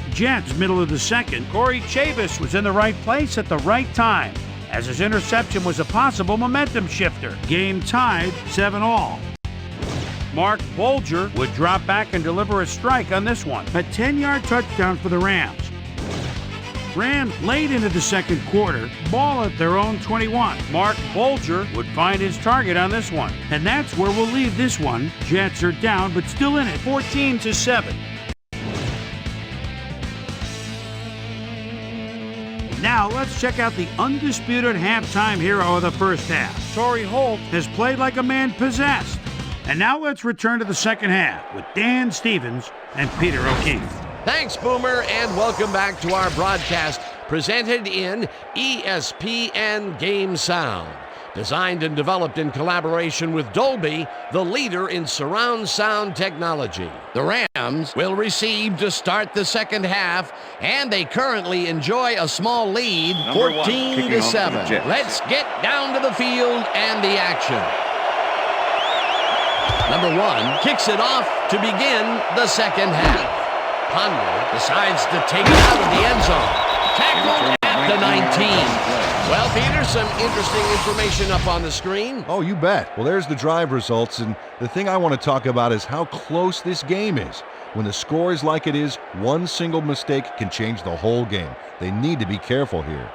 Speaker 1: Jets middle of the second, Corey Chavis was in the right place at the right time as his interception was a possible momentum shifter. Game tied 7-all. Mark Bolger would drop back and deliver a strike on this one. A 10-yard touchdown for the Rams. Rams late into the second quarter, ball at their own 21. Mark Bolger would find his target on this one. And that's where we'll leave this one. Jets are down, but still in it, 14-7. Now let's check out the undisputed halftime hero of the first half. Torrey Holt has played like a man possessed. And now let's return to the second half with Dan Stevens and Peter O'Keefe.
Speaker 2: Thanks, Boomer, and welcome back to our broadcast presented in ESPN Game Sound. Designed and developed in collaboration with Dolby, the leader in surround sound technology. The Rams will receive to start the second half, and they currently enjoy a small lead, 14-7. Let's get down to the field and the action. Number 1 kicks it off to begin the second half. Ponder decides to take it out of the end zone. Tackled at the 19. Well, Peter, some interesting information up on the screen.
Speaker 3: Oh, you bet. Well, there's the drive results, and the thing I want to talk about is how close this game is. When the score is like it is, one single mistake can change the whole game. They need to be careful here.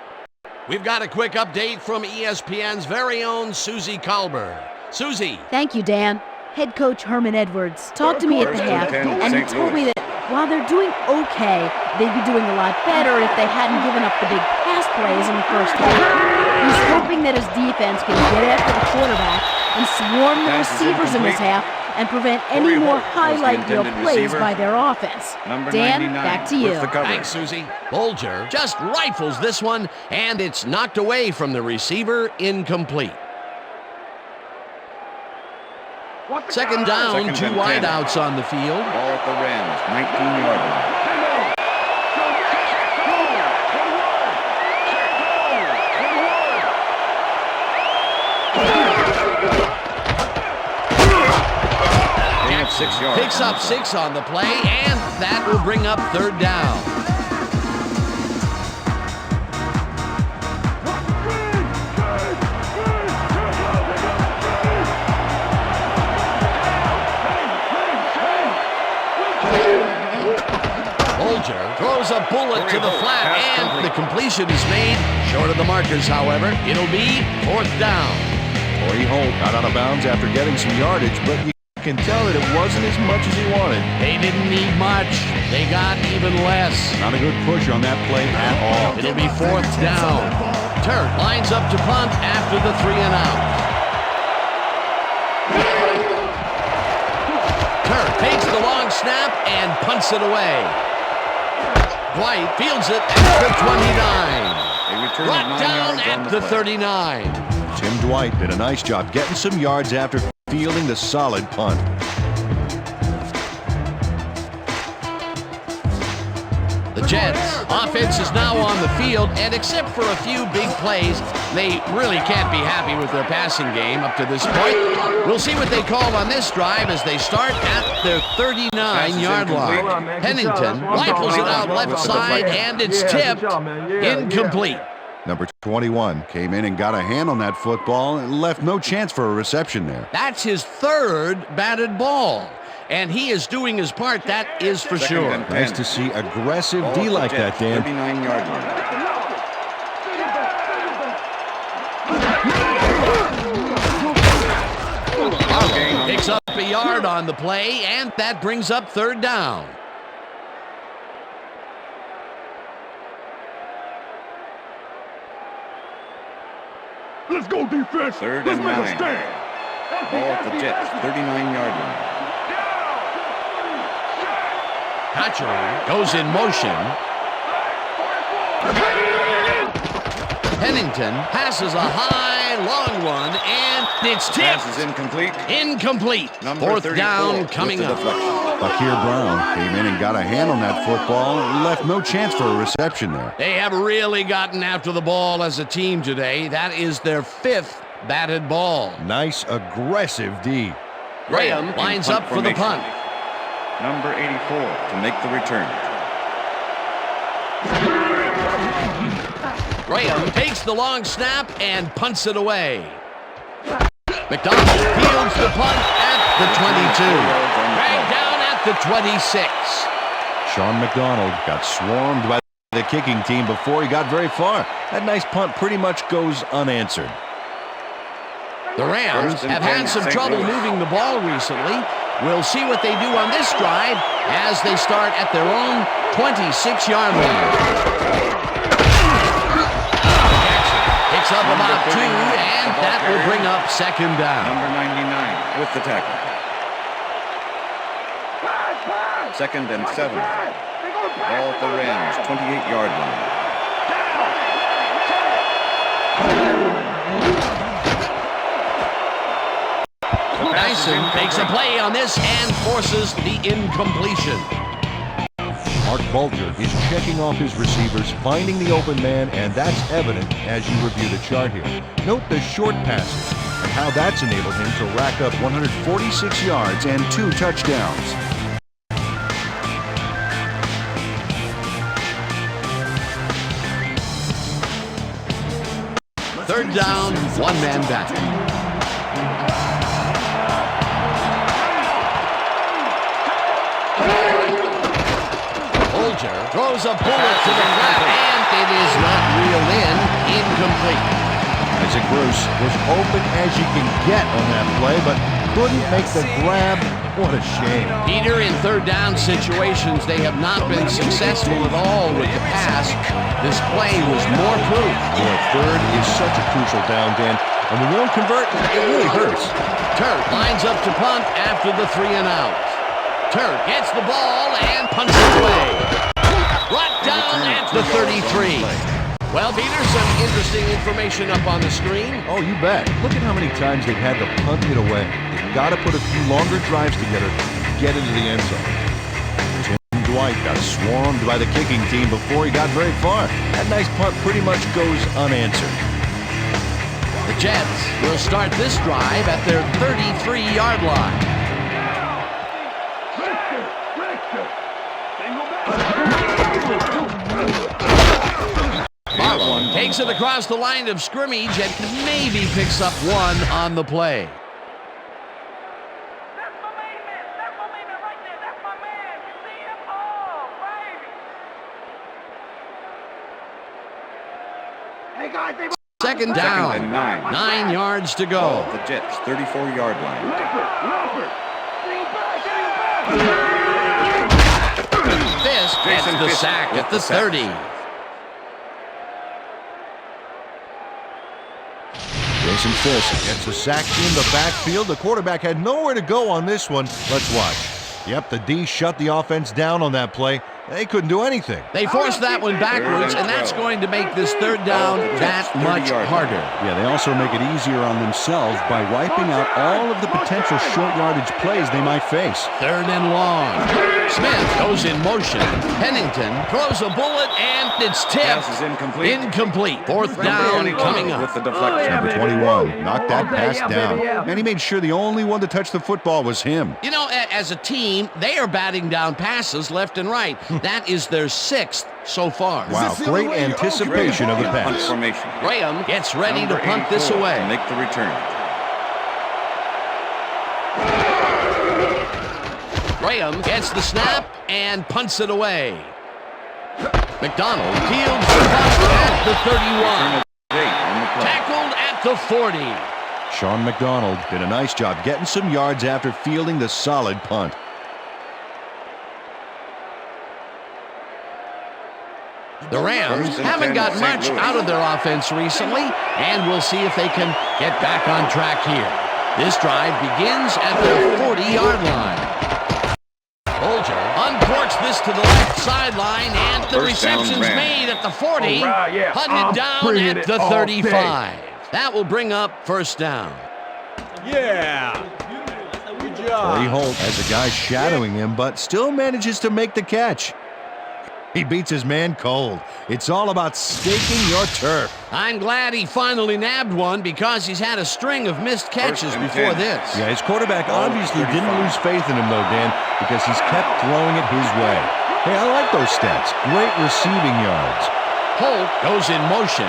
Speaker 2: We've got a quick update from ESPN's very own Susie Colbert. Susie.
Speaker 7: Thank you, Dan. Head coach Herman Edwards talked to me at the half, and he told me that while they're doing okay, they'd be doing a lot better if they hadn't given up the big pass plays in the first half. He's hoping that his defense can get after the quarterback and swarm the receivers in this half and prevent any more highlight reel plays by their offense. Dan, back to you.
Speaker 2: Thanks, Susie. Bolger just rifles this one, and it's knocked away from the receiver, incomplete. Second down, 2 wideouts on the field.
Speaker 6: Ball at the Rams, 19-yard line. 6 yards.
Speaker 2: Picks up 6 on the play, and that will bring up third down. Folger throws a bullet to the flat, and the completion is made. Short of the markers, however. It'll be 4th down.
Speaker 3: Torrey Holt got out of bounds after getting some yardage, but you can tell that it wasn't as much as he wanted.
Speaker 2: They didn't need much. They got even less.
Speaker 3: Not a good push on that play at all.
Speaker 2: It'll be 4th down. Turk lines up to punt after the 3 and out. Turk takes the long snap and punts it away. Dwight fields it at the 29. Brought down at the 39.
Speaker 3: Tim Dwight did a nice job getting some yards after fielding the solid punt.
Speaker 2: The Jets offense is now on the field, and except for a few big plays, they really can't be happy with their passing game up to this point. We'll see what they call on this drive as they start at their 39-yard line. Pennington rifles it out left side, and it's tipped. Incomplete.
Speaker 3: Number 21 came in and got a hand on that football and left no chance for a reception there.
Speaker 2: That's his 3rd batted ball, and he is doing his part, that is for sure.
Speaker 3: Nice to see aggressive D like that, Dan.
Speaker 6: 39-yard line.
Speaker 2: Picks up a yard on the play, and that brings up 3rd down.
Speaker 10: Let's go defense.
Speaker 6: 3rd
Speaker 10: Let's
Speaker 6: and
Speaker 10: make
Speaker 6: 9.
Speaker 10: a stand.
Speaker 6: Ball at the Jets, 39-yard line.
Speaker 2: Hatchery goes in motion. Pennington passes a high, long one, and it's tipped.
Speaker 6: Pass is incomplete.
Speaker 2: Incomplete.
Speaker 6: Number
Speaker 2: 4th
Speaker 6: 34
Speaker 2: down coming
Speaker 6: with the
Speaker 2: up.
Speaker 6: deflection.
Speaker 3: Bakir Brown came in and got a hand on that football and left no chance for a reception there.
Speaker 2: They have really gotten after the ball as a team today. That is their 5th batted ball.
Speaker 3: Nice aggressive D.
Speaker 2: Graham lines up for the punt.
Speaker 6: Number 84 to make the return.
Speaker 2: Graham takes the long snap and punts it away. McDonald fields the punt at the 22. Dragged down at the 26.
Speaker 3: Sean McDonald got swarmed by the kicking team before he got very far. That nice punt pretty much goes unanswered.
Speaker 2: The Rams have had some trouble moving the ball recently. We'll see what they do on this drive as they start at their own 26-yard line. Picks up about 2, and that will bring up 2nd down.
Speaker 6: Number 99 with the tackle. 2nd and 7. Ball at the Rams, 28-yard line.
Speaker 2: Dyson makes a play on this and forces the incompletion.
Speaker 3: Mark Bulger is checking off his receivers, finding the open man, and that's evident as you review the chart here. Note the short passes and how that's enabled him to rack up 146 yards and 2 touchdowns.
Speaker 2: Third down, 1 man back. Throws a bullet to the flat, and it is not reeled in. Incomplete.
Speaker 3: Isaac Bruce was open as you can get on that play, but couldn't make the grab. What a shame.
Speaker 2: Peter, in third down situations, they have not been successful at all with the pass. This play was more proof.
Speaker 3: Boy, third is such a crucial down, Dan, and when you don't convert, it really hurts.
Speaker 2: Turk lines up to punt after the 3 and out. Turk gets the ball and punts it away. Brought down at the 33. Well, Peter, some interesting information up on the screen.
Speaker 3: Oh, you bet. Look at how many times they've had to punt it away. They've got to put a few longer drives together to get into the end zone. Tim Dwight got swarmed by the kicking team before he got very far. That nice punt pretty much goes unanswered.
Speaker 2: The Jets will start this drive at their 33-yard line. Marlon takes it across the line of scrimmage and maybe picks up 1 on the play. Second down.
Speaker 6: Second and 9.
Speaker 2: 9 yards to
Speaker 6: Ball
Speaker 2: go.
Speaker 6: at the Jets' 34-yard line.
Speaker 2: Fisk gets
Speaker 6: Jason
Speaker 2: the
Speaker 6: Fisk
Speaker 2: sack
Speaker 6: with
Speaker 2: at the
Speaker 6: the sack.
Speaker 2: 30.
Speaker 3: Jason Fisk gets the sack in the backfield. The quarterback had nowhere to go on this one. Let's watch. Yep, the D shut the offense down on that play. They couldn't do anything.
Speaker 2: They forced that one backwards, and that's going to make this third down that much harder.
Speaker 3: Yeah, they also make it easier on themselves by wiping out all of the potential short yardage plays they might face.
Speaker 2: Third and long. Smith goes in motion. Pennington throws a bullet, and it's tipped.
Speaker 6: Pass is incomplete.
Speaker 2: Incomplete. Fourth down coming up.
Speaker 6: With the deflection.
Speaker 3: Number 21 knocked that pass down, and he made sure the only one to touch the football was him.
Speaker 2: You know, as a team, they are batting down passes left and right. That is their 6th so far.
Speaker 3: Wow, great anticipation of the
Speaker 6: Punt
Speaker 3: pass.
Speaker 6: formation.
Speaker 2: Graham gets ready
Speaker 6: Number
Speaker 2: to punt this
Speaker 6: 84
Speaker 2: away.
Speaker 6: to make the return.
Speaker 2: Graham gets the snap and punts it away. McDonald fields the punt at the 31. Tackled at the 40.
Speaker 3: Sean McDonald did a nice job getting some yards after fielding the solid punt.
Speaker 2: The Rams haven't got much out of their offense recently, and we'll see if they can get back on track here. This drive begins at the 40-yard line. Bolger uncorks this to the left sideline, and the
Speaker 6: First down,
Speaker 2: reception's
Speaker 6: Rams.
Speaker 2: made at the 40, hunted down at the 35. That will bring up first down.
Speaker 5: Yeah. Good
Speaker 3: Corey
Speaker 5: job.
Speaker 3: Holt has a guy shadowing him, but still manages to make the catch. He beats his man cold. It's all about staking your turf.
Speaker 2: I'm glad he finally nabbed one because he's had a string of missed catches
Speaker 6: First and
Speaker 2: before
Speaker 6: 10.
Speaker 2: this.
Speaker 3: Yeah, his quarterback obviously didn't lose faith in him, though, Dan, because he's kept throwing it his way. Hey, I like those stats. Great receiving yards.
Speaker 2: Holt goes in motion.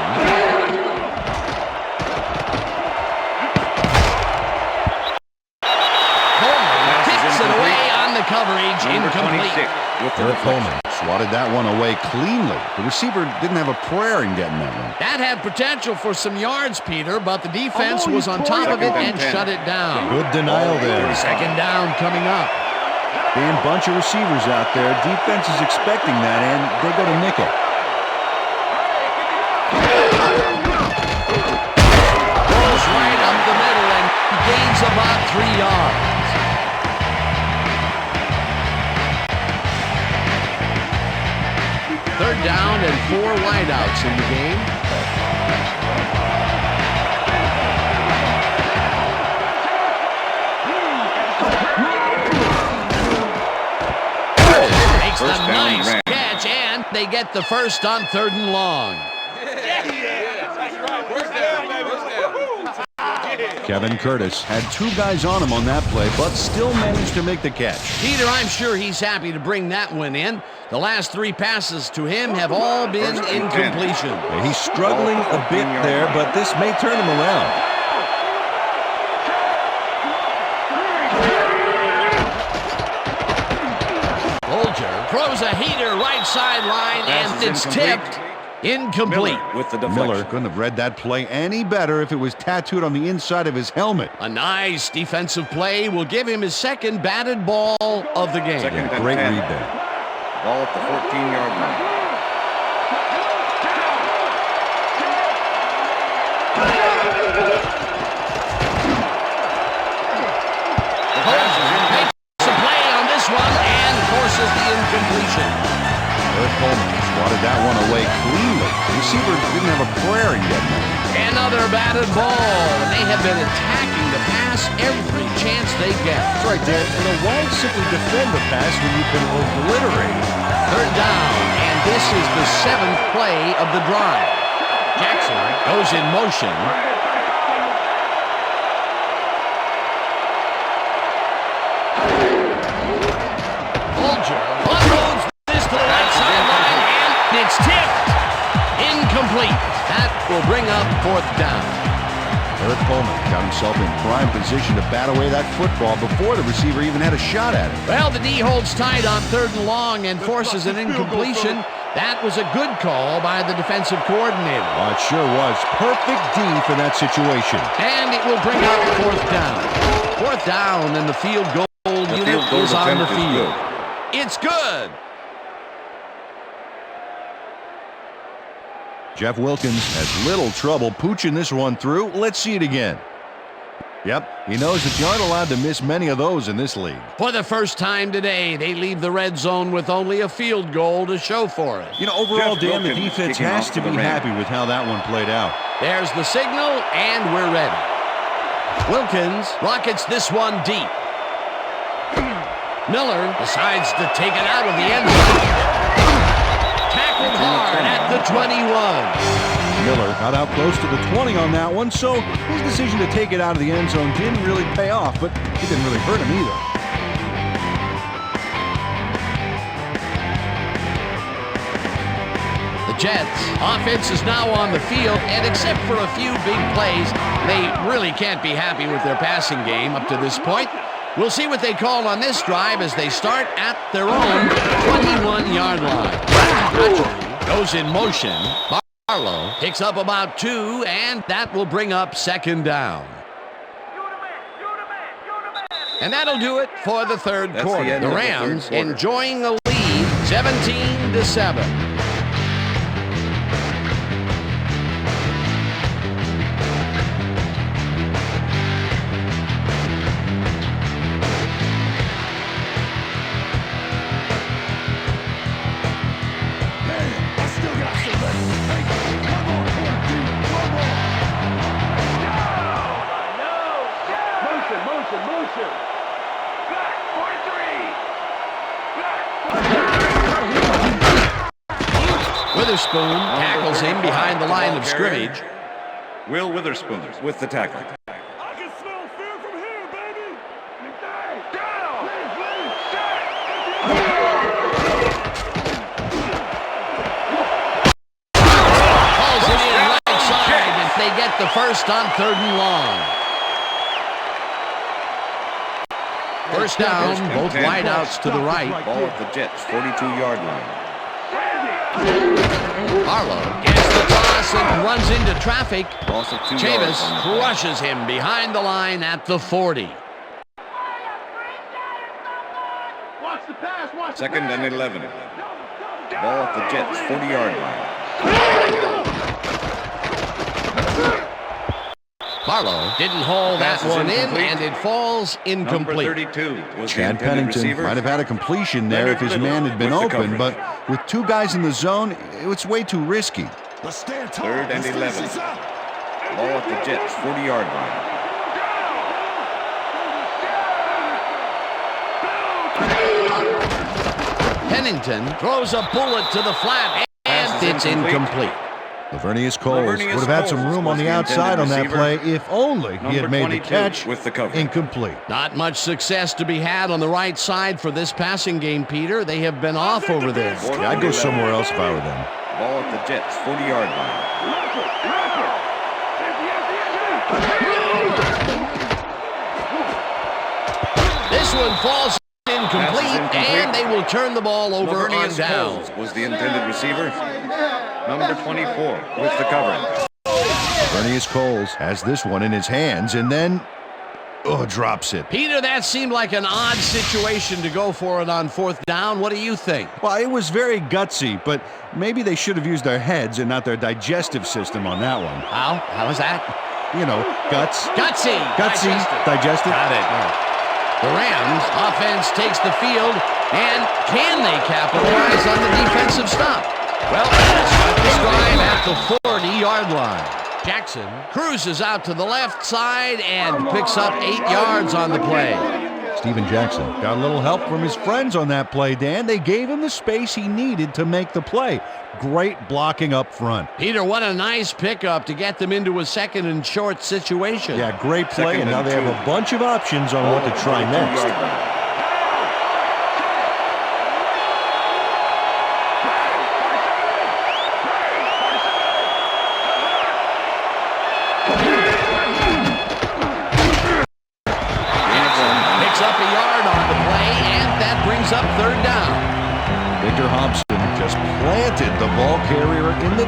Speaker 2: Coleman kicks it away on the coverage.
Speaker 6: Number
Speaker 2: Incomplete.
Speaker 6: 26 with the
Speaker 3: Eric
Speaker 6: deflection.
Speaker 3: Coleman swatted that one away cleanly. The receiver didn't have a prayer in getting that one.
Speaker 2: That had potential for some yards, Peter, but the defense was on top of it and shut it down.
Speaker 3: Good denial there.
Speaker 2: Second down coming up.
Speaker 3: Dan, bunch of receivers out there. Defense is expecting that, and they go to nickel.
Speaker 2: Goes right up the middle and gains about 3 yards. Third down and 4 wideouts in the game. Makes
Speaker 6: First
Speaker 2: a
Speaker 6: down,
Speaker 2: nice
Speaker 6: Rams.
Speaker 2: catch, and they get the first on 3rd and long.
Speaker 3: Kevin Curtis had 2 guys on him on that play, but still managed to make the catch.
Speaker 2: Peter, I'm sure he's happy to bring that one in. The last 3 passes to him have all been
Speaker 6: First and 10.
Speaker 2: incompletion.
Speaker 3: Yeah, he's struggling a bit there, but this may turn him around.
Speaker 2: Bolger throws a heater right sideline,
Speaker 6: Pass
Speaker 2: and
Speaker 6: is
Speaker 2: it's
Speaker 6: incomplete.
Speaker 2: tipped. Incomplete.
Speaker 6: Miller with the
Speaker 3: Miller
Speaker 6: deflection.
Speaker 3: couldn't have read that play any better if it was tattooed on the inside of his helmet.
Speaker 2: A nice defensive play will give him his second batted ball of the game.
Speaker 6: Second and
Speaker 3: Great
Speaker 6: 10.
Speaker 3: read there.
Speaker 6: Ball at the 14-yard line.
Speaker 2: Makes a play on this one and forces the incompletion.
Speaker 3: Eric Coleman swatted that one away cleanly. The receiver didn't have a prayer in getting that.
Speaker 2: Another batted ball. They have been attacking the pass every chance they get.
Speaker 3: That's right, Dan. Why simply defend the pass when you can obliterate it?
Speaker 2: Third down, and this is the 7th play of the drive. Jackson goes in motion. Bolger unloads this to the right sideline, and it's tipped. Incomplete. That will bring up 4th down.
Speaker 3: Eric Coleman got himself in prime position to bat away that football before the receiver even had a shot at it.
Speaker 2: Well, the D holds tight on 3rd and long and forces an incompletion. That was a good call by the defensive coordinator.
Speaker 3: Oh, it sure was. Perfect D for that situation.
Speaker 2: And it will bring up fourth down. Fourth down, and the field goal unit is on the field. It's good.
Speaker 3: Jeff Wilkins has little trouble pooching this one through. Let's see it again. Yep, he knows that you aren't allowed to miss many of those in this league.
Speaker 2: For the first time today, they leave the red zone with only a field goal to show for it.
Speaker 3: You know, overall, Dan, the defense has to be happy with how that one played out.
Speaker 2: There's the signal, and we're ready. Wilkins rockets this one deep. Miller decides to take it out of the end zone. Tackled hard at the 21.
Speaker 3: Miller got out close to the 20 on that one, so his decision to take it out of the end zone didn't really pay off, but it didn't really hurt him either.
Speaker 2: The Jets offense is now on the field, and except for a few big plays, they really can't be happy with their passing game up to this point. We'll see what they call on this drive as they start at their own 21-yard line. Goes in motion. Barlow picks up about 2, and that will bring up second down. And that'll do it for the third quarter. The Rams enjoying a lead, 17-7. Witherspoon tackles him behind the line of scrimmage.
Speaker 6: Will Witherspoon with the tackle.
Speaker 4: I can smell fear from here, baby.
Speaker 2: Calls it in right side, and they get the first on 3rd and long. First down, both wideouts to the right.
Speaker 6: Ball at the Jets' 42-yard line.
Speaker 2: Barlow gets the toss and runs into traffic. Chavis crushes him behind the line at the 40.
Speaker 6: Second and 11. Ball at the Jets' 40-yard line.
Speaker 2: Barlow didn't haul that one in, and it falls incomplete.
Speaker 6: Number 32 was
Speaker 3: Chad Pennington might have had a completion there if his man had been open, but with 2 guys in the zone, it's way too risky.
Speaker 6: 3rd and 11. Ball at the Jets' 40-yard
Speaker 2: line. Pennington throws a bullet to the flat, and it's incomplete.
Speaker 3: Lavernius Coles would have had some room on the outside on that play if only he had made the catch.
Speaker 6: With the cover.
Speaker 3: Incomplete.
Speaker 2: Not much success to be had on the right side for this passing game, Peter. They have been off over there.
Speaker 3: Yeah, I'd go somewhere else if I were them.
Speaker 6: Ball at the Jets' 40-yard
Speaker 2: line. This one falls incomplete, and they will turn the ball over on down.
Speaker 6: Was the intended receiver. Number 24 with the coverage.
Speaker 3: Lavernius Coles has this one in his hands and then drops it.
Speaker 2: Peter, that seemed like an odd situation to go for it on 4th down. What do you think?
Speaker 3: Well, it was very gutsy, but maybe they should have used their heads and not their digestive system on that one.
Speaker 2: How? How is that?
Speaker 3: You know, guts.
Speaker 2: Gutsy.
Speaker 3: Digestive.
Speaker 2: Got it. The Rams offense takes the field, and can they capitalize on the defensive stop? Well, start the drive at the 40-yard line. Jackson cruises out to the left side and picks up 8 yards on the play.
Speaker 3: Steven Jackson got a little help from his friends on that play, Dan. They gave him the space he needed to make the play. Great blocking up front.
Speaker 2: Peter, what a nice pickup to get them into a 2nd and short situation.
Speaker 3: Yeah, great play, and now they have a bunch of options on what to try next.
Speaker 2: Up 3rd down.
Speaker 3: Victor Hobson just planted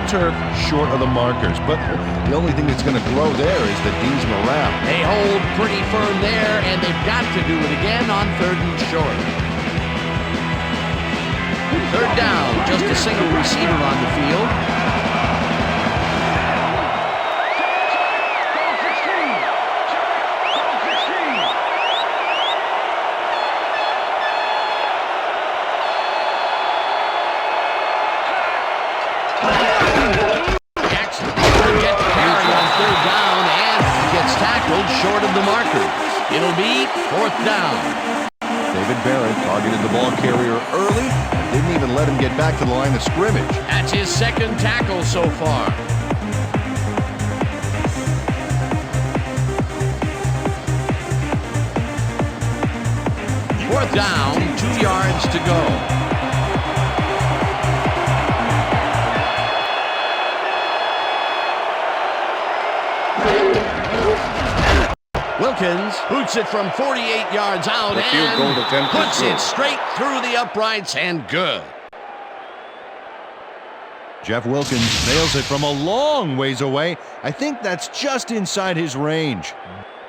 Speaker 3: turf short of the markers. But the only thing that's going to grow there is the D's morale.
Speaker 2: They hold pretty firm there, and they've got to do it again on 3rd and short. 3rd down, just a single receiver on the field. Jackson will get the carry on 3rd down and gets tackled short of the markers. It'll be 4th down.
Speaker 3: David Barrett targeted the ball carrier early and didn't even let him get back to the line of scrimmage.
Speaker 2: That's his 2nd tackle so far. Fourth down, 2 yards to go. Wilkins boots it from 48 yards out and puts it straight through the uprights and good.
Speaker 3: Jeff Wilkins nails it from a long ways away. I think that's just inside his range.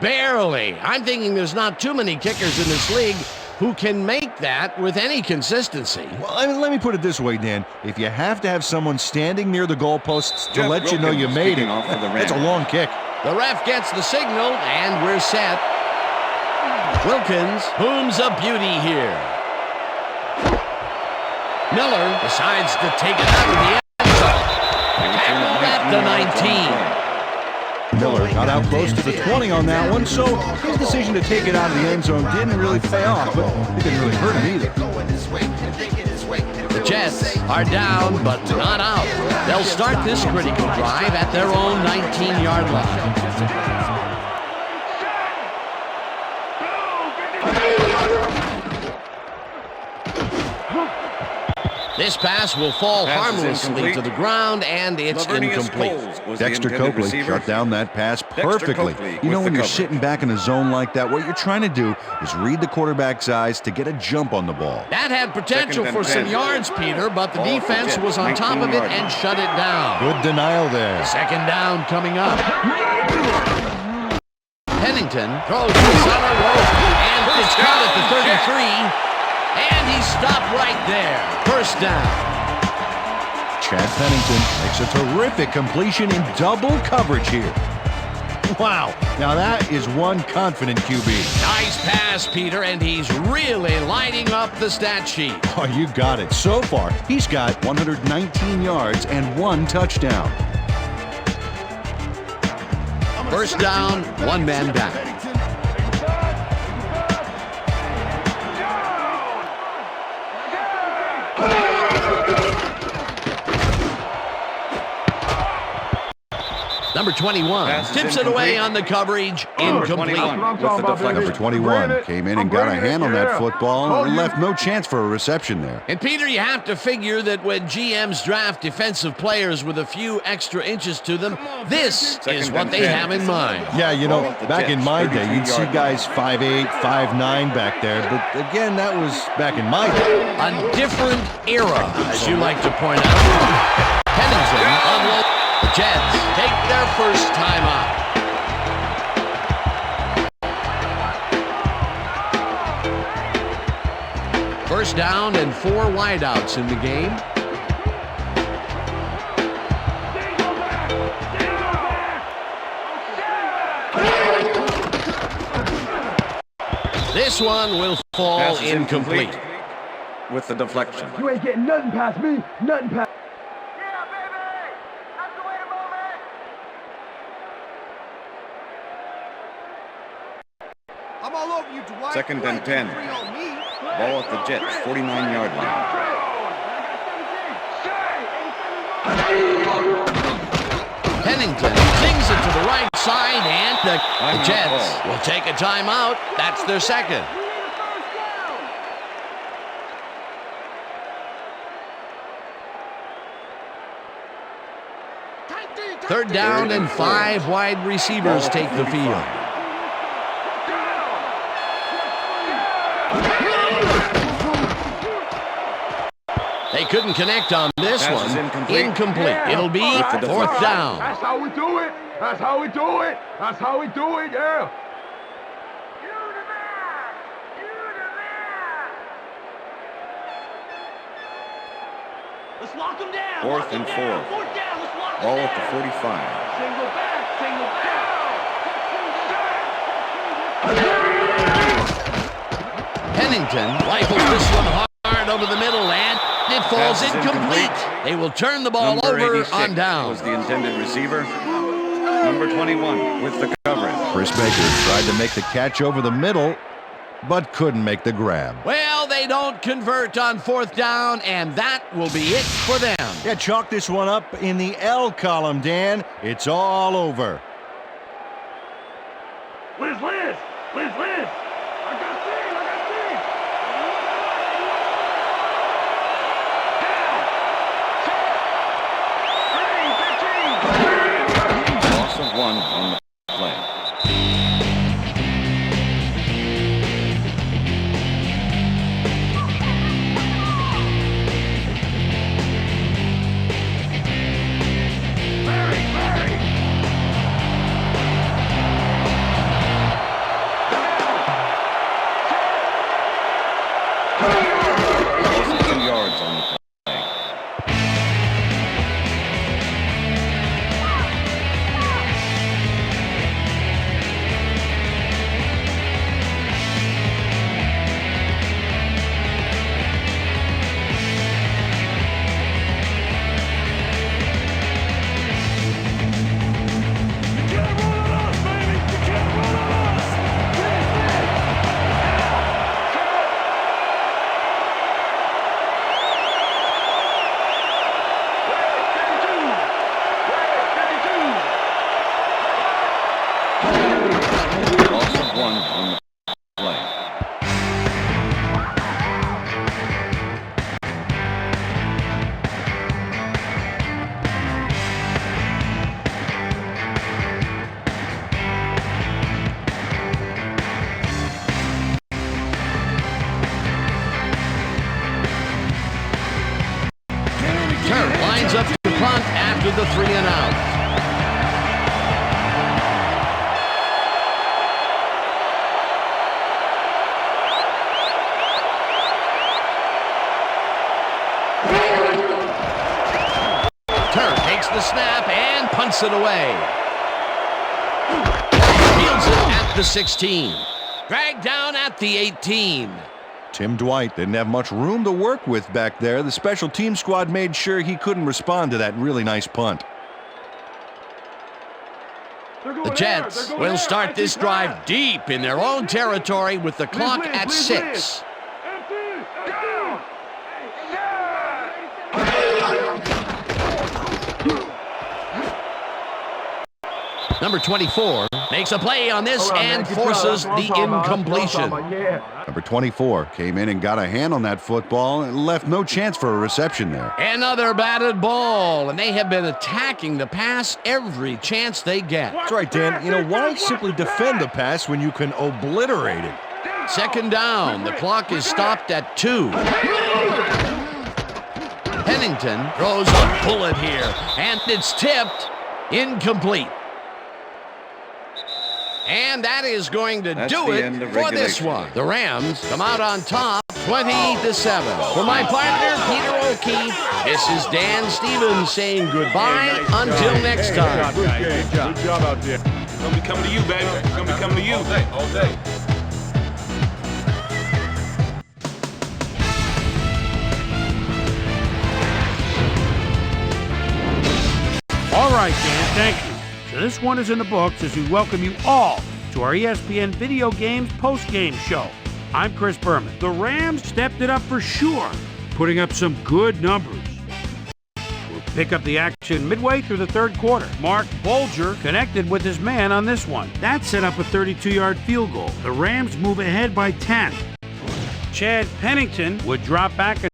Speaker 2: Barely. I'm thinking there's not too many kickers in this league who can make that with any consistency.
Speaker 3: Well, I mean, let me put it this way, Dan. If you have to have someone standing near the goalposts to let you know you made it, that's a long kick.
Speaker 2: The ref gets the signal, and we're set. Wilkins booms a beauty here. Miller decides to take it out of the end zone. Tackled at the 19.
Speaker 3: Miller got out close to the 20 on that one, so his decision to take it out of the end zone didn't really pay off, but it didn't really hurt him either.
Speaker 2: The Jets are down, but not out. They'll start this critical drive at their own 19-yard line. This pass will fall harmlessly to the ground, and it's incomplete.
Speaker 3: Dexter Copley shut down that pass perfectly. You know, when you're sitting back in a zone like that, what you're trying to do is read the quarterback's eyes to get a jump on the ball.
Speaker 2: That had potential for some yards, Peter, but the defense was on top of it and shut it down.
Speaker 3: Good denial there.
Speaker 2: 2nd down coming up. Pennington throws this on a rope, and it's caught at the 33. And he stopped right there. 1st down.
Speaker 3: Chad Pennington makes a terrific completion in double coverage here. Wow, now that is one confident QB.
Speaker 2: Nice pass, Peter, and he's really lighting up the stat sheet.
Speaker 3: Oh, you got it. So far, he's got 119 yards and 1 touchdown.
Speaker 2: 1st down, 1 man down. Number 21 tips it away on the coverage. Incomplete.
Speaker 3: Number 21 came in and got a hand on that football and left no chance for a reception there.
Speaker 2: And Peter, you have to figure that when GMs draft defensive players with a few extra inches to them, this is what they have in mind.
Speaker 3: Yeah, you know, back in my day, you'd see guys 5'8", 5'9" back there. But again, that was back in my day.
Speaker 2: A different era, as you like to point out. Pennington unloads. The Jets take their 1st time out. First down and 4 wideouts in the game. This one will fall incomplete.
Speaker 6: With the deflection.
Speaker 4: You ain't getting nothing past me, nothing past.
Speaker 5: I'm all over you, Dwight.
Speaker 6: 2nd and 10. Ball at the Jets, 49-yard line.
Speaker 2: Pennington sings it to the right side, and the Jets will take a timeout. That's their 2nd. Third down and 5 wide receivers take the field. They couldn't connect on this
Speaker 6: Pass
Speaker 2: one.
Speaker 6: is incomplete.
Speaker 2: Incomplete. It'll be
Speaker 6: With the
Speaker 2: fourth
Speaker 6: deflection.
Speaker 2: down.
Speaker 5: That's how we do it. That's how we do it. That's how we do it, yeah.
Speaker 4: Let's lock them down.
Speaker 6: Fourth and 4.
Speaker 4: Fourth down. Let's lock them
Speaker 6: Ball
Speaker 4: down.
Speaker 6: at the 45.
Speaker 4: Single back. Single back.
Speaker 2: Pennington rifles this one hard over the middle, and it falls
Speaker 6: Pass is
Speaker 2: incomplete.
Speaker 6: incomplete.
Speaker 2: They will turn the ball
Speaker 6: Number
Speaker 2: over
Speaker 6: 86
Speaker 2: on down.
Speaker 6: was the intended receiver. Number 21 with the coverage.
Speaker 3: Chris Baker tried to make the catch over the middle, but couldn't make the grab.
Speaker 2: Well, they don't convert on fourth down, and that will be it for them.
Speaker 3: Yeah, chalk this one up in the L column, Dan. It's all over.
Speaker 5: Liz. I got Steve.
Speaker 6: Loss of 1 on the play. Loss of 2 yards on the play. Loss of 1 on the play.
Speaker 2: Turk lines up to punt after the 3 and out. Turk takes the snap and punts it away. Fields it at the 16. Dragged down at the 18.
Speaker 3: Tim Dwight didn't have much room to work with back there. The special team squad made sure he couldn't respond to that really nice punt.
Speaker 2: The Jets will start this drive deep in their own territory with the clock at 6. Number 24 makes a play on this and forces the incompletion.
Speaker 3: Number 24 came in and got a hand on that football and left no chance for a reception there.
Speaker 2: Another batted ball, and they have been attacking the pass every chance they get.
Speaker 3: That's right, Dan. You know, why simply defend the pass when you can obliterate it?
Speaker 2: Second down. The clock is stopped at 2. Pennington throws a bullet here, and it's tipped. Incomplete. And that is going to do it for this one. The Rams come out on top 20-7. For my partner, Peter O'Keefe, this is Dan Stevens saying goodbye until next time.
Speaker 10: Good job out there. It's gonna be coming to you, baby. It's gonna be coming to you. All day.
Speaker 1: All right, Dan, thank you. So this one is in the books as we welcome you all to our ESPN Video Games post-game show. I'm Chris Berman. The Rams stepped it up for sure, putting up some good numbers. We'll pick up the action midway through the third quarter. Mark Bolger connected with his man on this one. That set up a 32-yard field goal. The Rams move ahead by 10. Chad Pennington would drop back